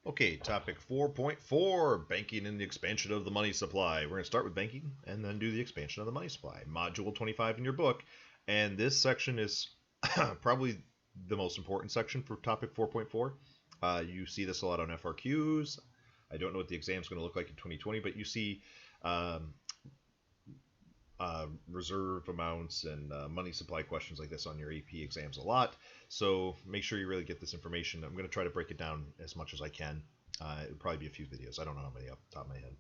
Okay, topic 4.4, banking and the expansion of the money supply. We're going to start with banking and then do the expansion of the money supply. Module 25 in your book. And this section is probably the most important section for topic 4.4. You see this a lot on FRQs. I don't know what the exam is going to look like in 2020, but you see reserve amounts and money supply questions like this on your AP exams a lot. So make sure you really get this information. I'm going to try to break it down as much as I can. It'll probably be a few videos. I don't know how many off the top of my head.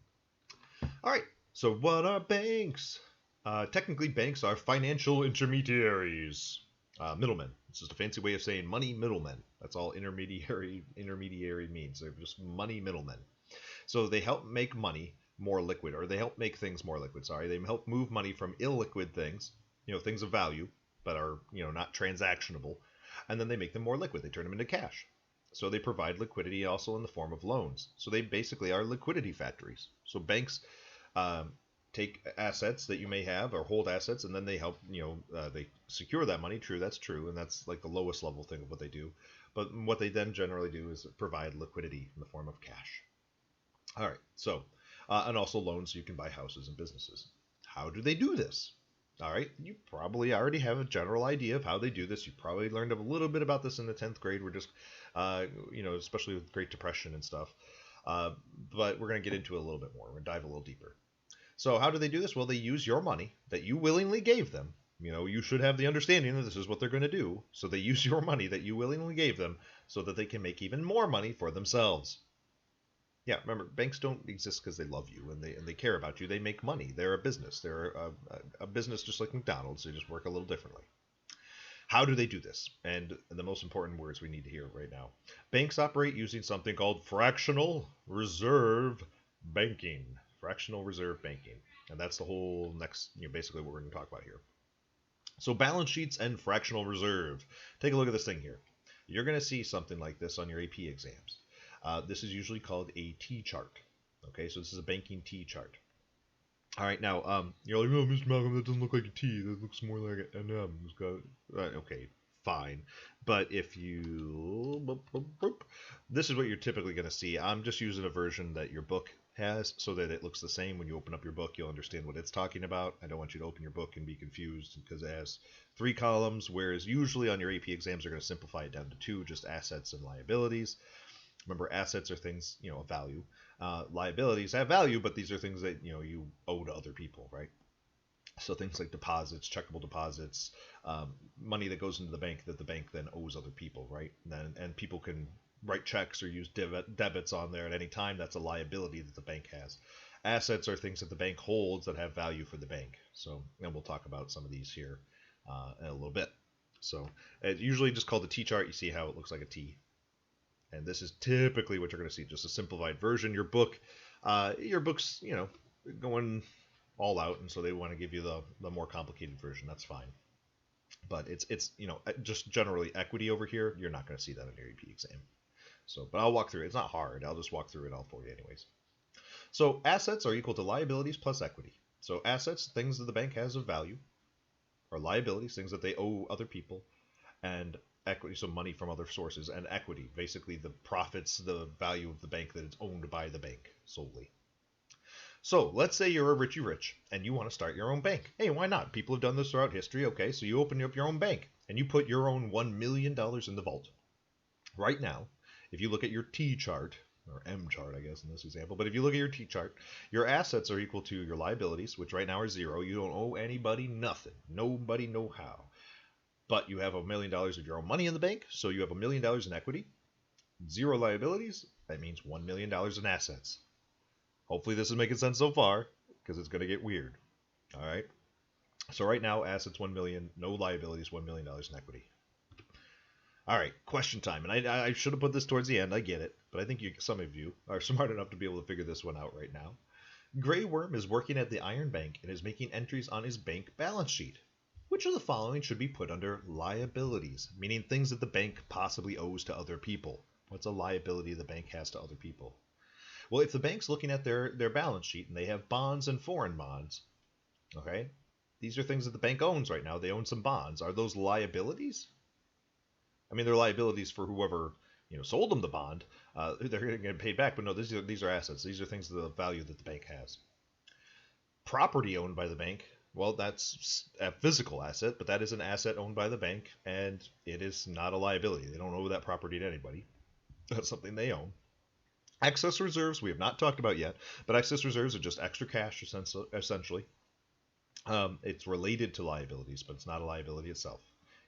All right. So what are banks? Technically, banks are financial intermediaries. Middlemen. It's just a fancy way of saying money middlemen. That's all intermediary means. They're just money middlemen. So they help make money more liquid, or they help make things more liquid. Sorry, they help move money from illiquid things, things of value, but are not transactionable, and then they make them more liquid. They turn them into cash. So they provide liquidity also in the form of loans. So they basically are liquidity factories. So banks take assets that you may have or hold assets, and then they help, they secure that money. True, that's true, and that's like the lowest level thing of what they do. But what they then generally do is provide liquidity in the form of cash. All right, so and also loans so you can buy houses and businesses. How do they do this? All right, you probably already have a general idea of how they do this. You probably learned a little bit about this in the 10th grade. We're just, especially with Great Depression and stuff. But we're going to get into it a little bit more. We're going to dive a little deeper. So how do they do this? Well, they use your money that you willingly gave them. You should have the understanding that this is what they're going to do. So they use your money that you willingly gave them so that they can make even more money for themselves. Yeah, remember, banks don't exist because they love you and they care about you. They make money. They're a business. They're a business just like McDonald's. They just work a little differently. How do they do this? And the most important words we need to hear right now. Banks operate using something called fractional reserve banking. Fractional reserve banking. And that's the whole next, basically what we're going to talk about here. So balance sheets and fractional reserve. Take a look at this thing here. You're going to see something like this on your AP exams. This is usually called a T-chart. Okay, so this is a banking T-chart. All right, now you're like, oh, Mr. Malcolm, that doesn't look like a T. That looks more like an M. It's got okay, fine. But if you, this is what you're typically going to see. I'm just using a version that your book has so that it looks the same. When you open up your book, you'll understand what it's talking about. I don't want you to open your book and be confused because it has 3 columns, whereas usually on your AP exams, they're going to simplify it down to 2, just assets and liabilities. Remember, assets are things, of value. Liabilities have value, but these are things that, you owe to other people, right? So things like deposits, checkable deposits, money that goes into the bank that the bank then owes other people, right? And people can write checks or use debits on there at any time. That's a liability that the bank has. Assets are things that the bank holds that have value for the bank. So, and we'll talk about some of these here in a little bit. So it's usually just called the T-chart. You see how it looks like a T. And this is typically what you're going to see, just a simplified version. Your book's, going all out, and so they want to give you the more complicated version. That's fine. But it's just generally equity over here. You're not going to see that in your AP exam. So, but I'll walk through it. It's not hard. I'll just walk through it all for you anyways. So assets are equal to liabilities plus equity. So assets, things that the bank has of value, or liabilities, things that they owe other people, and equity, so money from other sources, and equity, basically the profits, the value of the bank that is owned by the bank solely. So let's say you're a Richie Rich and you want to start your own bank. Hey, why not? People have done this throughout history. Okay, so you open up your own bank and you put your own $1 million in the vault. Right now, if you look at your T chart, or M chart, I guess, in this example, but if you look at your T chart, your assets are equal to your liabilities, which right now are 0. You don't owe anybody nothing. Nobody know how. But you have $1 million of your own money in the bank, so you have $1 million in equity. 0 liabilities, that means $1 million in assets. Hopefully this is making sense so far, because it's going to get weird. All right? So right now, assets $1 million, no liabilities, $1 million in equity. All right, question time. And I should have put this towards the end, I get it. But I think some of you are smart enough to be able to figure this one out right now. Grey Worm is working at the Iron Bank and is making entries on his bank balance sheet. Which of the following should be put under liabilities, meaning things that the bank possibly owes to other people? What's a liability the bank has to other people? Well, if the bank's looking at their balance sheet and they have bonds and foreign bonds, okay, these are things that the bank owns right now. They own some bonds. Are those liabilities? I mean, they're liabilities for whoever sold them the bond, they're going to get paid back. But no, these are assets. These are things of the value that the bank has. Property owned by the bank, well, that's a physical asset, but that is an asset owned by the bank, and it is not a liability. They don't owe that property to anybody. That's something they own. Excess reserves we have not talked about yet, but excess reserves are just extra cash essentially. It's related to liabilities, but it's not a liability itself.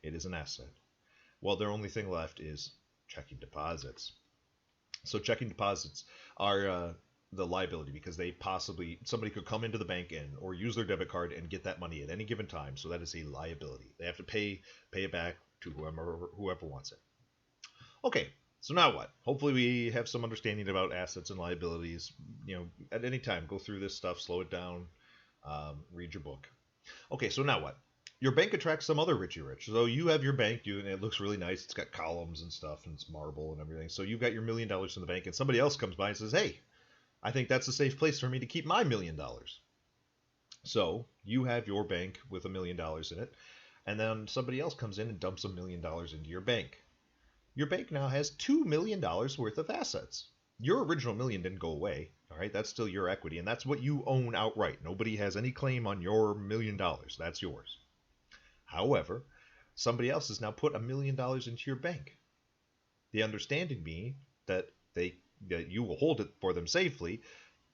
It is an asset. Well, their only thing left is checking deposits. So checking deposits are the liability because somebody could come into the bank or use their debit card and get that money at any given time. So that is a liability. They have to pay it back to whoever wants it. Okay, so now what? Hopefully we have some understanding about assets and liabilities. At any time, go through this stuff, slow it down, read your book. Okay, so now what? Your bank attracts some other Richie Rich. So you have your bank, and it looks really nice. It's got columns and stuff, and it's marble and everything. So you've got your $1 million in the bank, and somebody else comes by and says, hey, I think that's a safe place for me to keep my $1 million. So you have your bank with $1 million in it, and then somebody else comes in and dumps $1 million into your bank. Your bank now has $2 million worth of assets. Your original million didn't go away. All right, that's still your equity, and that's what you own outright. Nobody has any claim on your $1 million. That's yours. However, somebody else has now put $1 million into your bank. The understanding being that you will hold it for them safely,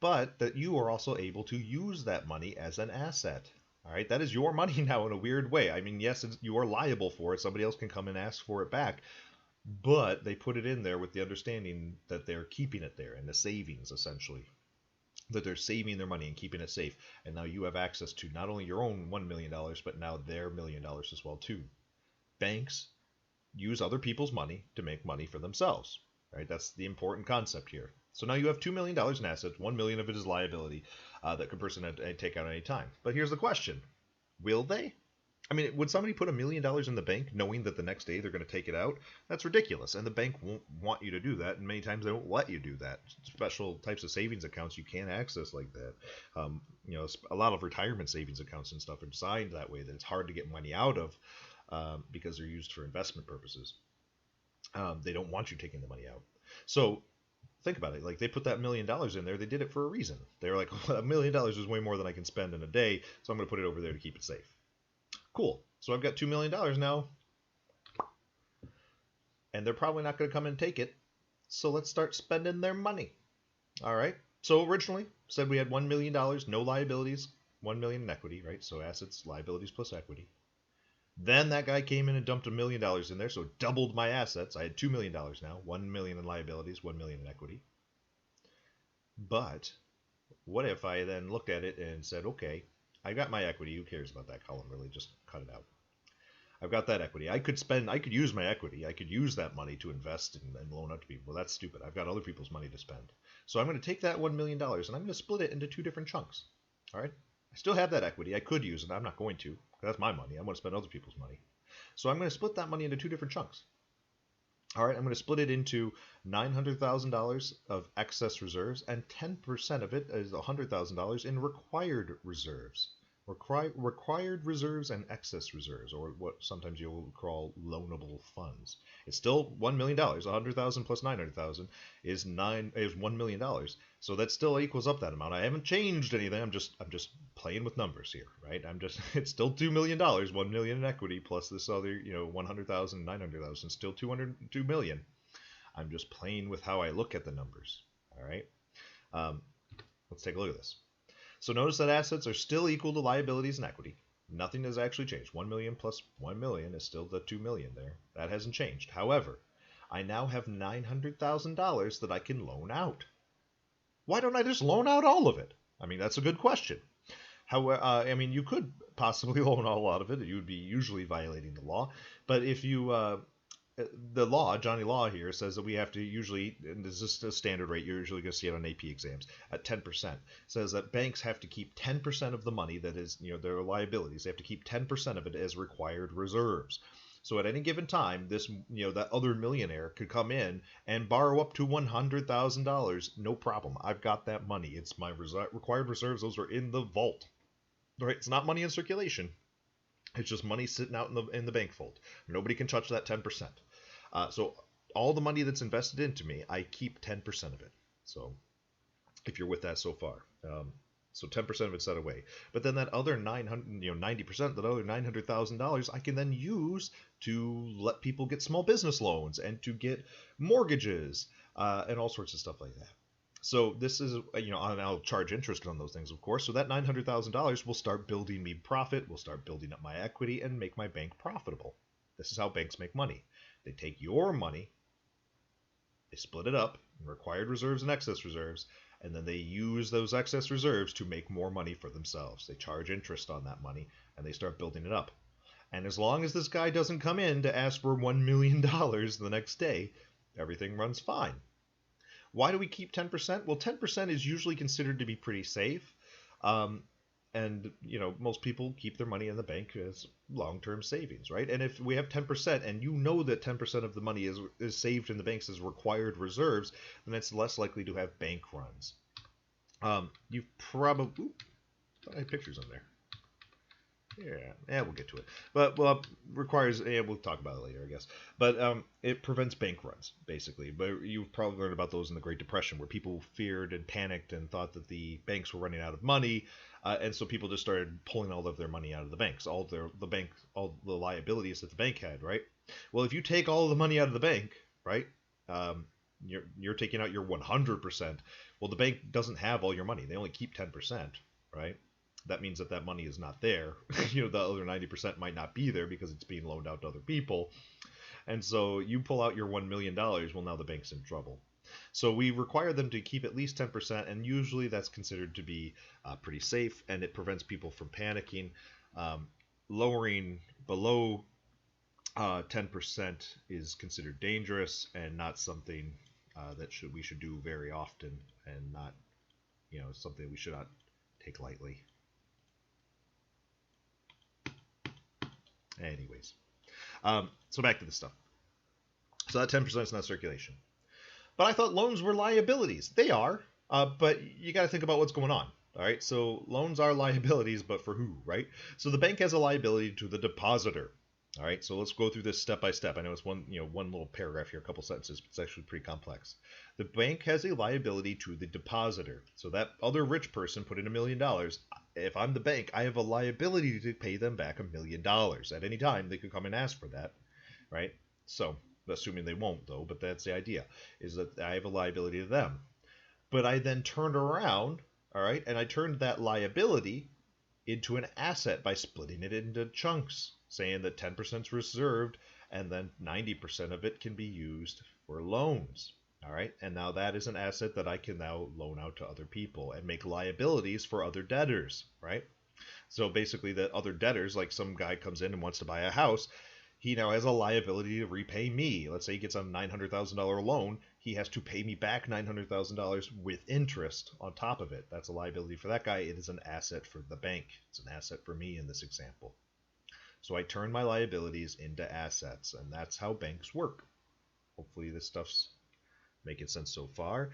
but that you are also able to use that money as an asset. All right, that is your money now in a weird way. I mean, yes, you are liable for it. Somebody else can come and ask for it back, but they put it in there with the understanding that they're keeping it there in the savings, essentially. That they're saving their money and keeping it safe. And now you have access to not only your own $1 million, but now their $1 million as well too. Banks use other people's money to make money for themselves. Right? That's the important concept here. So now you have $2 million in assets. $1 million of it is liability that a person take out at any time. But here's the question. Will they? I mean, would somebody put $1 million in the bank knowing that the next day they're going to take it out? That's ridiculous. And the bank won't want you to do that. And many times they won't let you do that. Special types of savings accounts you can't access like that. A lot of retirement savings accounts and stuff are designed that way, that it's hard to get money out of because they're used for investment purposes. They don't want you taking the money out. So think about it. Like, they put that $1 million in there. They did it for a reason. They were like, well, $1 million is way more than I can spend in a day, so I'm going to put it over there to keep it safe. Cool. So I've got $2 million now, and they're probably not going to come and take it. So let's start spending their money. All right. So originally said we had $1 million, no liabilities, $1 million in equity, right? So assets, liabilities plus equity. Then that guy came in and dumped $1 million in there, so it doubled my assets. I had $2 million now, $1 million in liabilities, $1 million in equity. But what if I then looked at it and said, okay, I got my equity. Who cares about that column, really? Just cut it out. I've got that equity. I could use my equity. I could use that money to invest and loan out to people. Well, that's stupid. I've got other people's money to spend. So I'm going to take that $1 million and I'm going to split it into 2 different chunks. All right? I still have that equity. I could use it. I'm not going to. That's my money. I'm going to spend other people's money. So I'm going to split that money into 2 different chunks. All right, I'm going to split it into $900,000 of excess reserves, and 10% of it is $100,000 in required reserves. Required reserves and excess reserves, or what sometimes you'll call loanable funds. It's still $1 million. $100,000 plus $900,000 is $1 million. So that still equals up that amount. I haven't changed anything. I'm just playing with numbers here, right? It's still $2 million. $1 million in equity plus this other, $100,000, $900,000, still $2 million. I'm just playing with how I look at the numbers. All right. Let's take a look at this. So notice that assets are still equal to liabilities and equity. Nothing has actually changed. 1 million plus 1 million is still the 2 million there. That hasn't changed. However, I now have $900,000 that I can loan out. Why don't I just loan out all of it? I mean, that's a good question. However, you could possibly loan all out of it. You would be usually violating the law. But if you the law, Johnny Law here, says that we have to usually, and this is a standard rate, you're usually going to see it on AP exams, at 10%, says that banks have to keep 10% of the money that is, their liabilities. They have to keep 10% of it as required reserves. So at any given time, this, that other millionaire could come in and borrow up to $100,000. No problem. I've got that money. It's my required reserves. Those are in the vault. Right? It's not money in circulation. It's just money sitting out in the bank vault. Nobody can touch that 10%. So all the money that's invested into me, I keep 10% of it. So if you're with that so far. So 10% of it's set away. But then that other 90%, that other $900,000, I can then use to let people get small business loans and to get mortgages and all sorts of stuff like that. So this is, and I'll charge interest on those things, of course. So that $900,000 will start building me profit, will start building up my equity, and make my bank profitable. This is how banks make money. They take your money, they split it up in required reserves and excess reserves, and then they use those excess reserves to make more money for themselves. They charge interest on that money, and they start building it up. And as long as this guy doesn't come in to ask for $1 million the next day, everything runs fine. Why do we keep 10%? Well, 10% is usually considered to be pretty safe. And most people keep their money in the bank as long-term savings, right? And if we have 10% and you know that 10% of the money is saved in the banks as required reserves, then it's less likely to have bank runs. You've probably... I have pictures on there. Yeah, we'll get to it. But requires. Yeah, we'll talk about it later, I guess. But it prevents bank runs, basically. But you've probably learned about those in the Great Depression, where people feared and panicked and thought that the banks were running out of money, and so people just started pulling all of their money out of the banks, all the liabilities that the bank had, right? Well, if you take all of the money out of the bank, right, you're taking out your 100%. Well, the bank doesn't have all your money; they only keep 10%, right? That means that money is not there. The other 90% might not be there because it's being loaned out to other people. And so you pull out your $1 million, well, now the bank's in trouble. So we require them to keep at least 10%, and usually that's considered to be pretty safe, and it prevents people from panicking. Lowering below 10% is considered dangerous and not something that we should do very often, and not something we should not take lightly. Anyways, so back to the stuff. So that 10% is not circulation. But I thought loans were liabilities. They are, but you got to think about what's going on. All right, so loans are liabilities, but for who, right? So the bank has a liability to the depositor. All right, so let's go through this step by step. I know it's one little paragraph here, a couple sentences, but it's actually pretty complex. The bank has a liability to the depositor. So that other rich person put in $1 million. If I'm the bank, I have a liability to pay them back $1 million. At any time, they could come and ask for that, right? So, assuming they won't, though, but that's the idea, is that I have a liability to them. But I then turned around, all right, and I turned that liability into an asset by splitting it into chunks, saying that 10% is reserved and then 90% of it can be used for loans. All right, and now that is an asset that I can now loan out to other people and make liabilities for other debtors, right? So basically that other debtors, like some guy comes in and wants to buy a house, he now has a liability to repay me. Let's say he gets a $900,000 loan, he has to pay me back $900,000 with interest on top of it. That's a liability for that guy. It is an asset for the bank. It's an asset for me in this example. So I turn my liabilities into assets, and that's how banks work. Hopefully this stuff's making sense so far.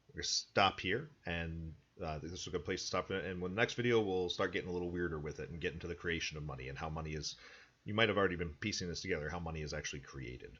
We're going to stop here, and this is a good place to stop. And in the next video, we'll start getting a little weirder with it and get into the creation of money and how money is, you might have already been piecing this together, how money is actually created.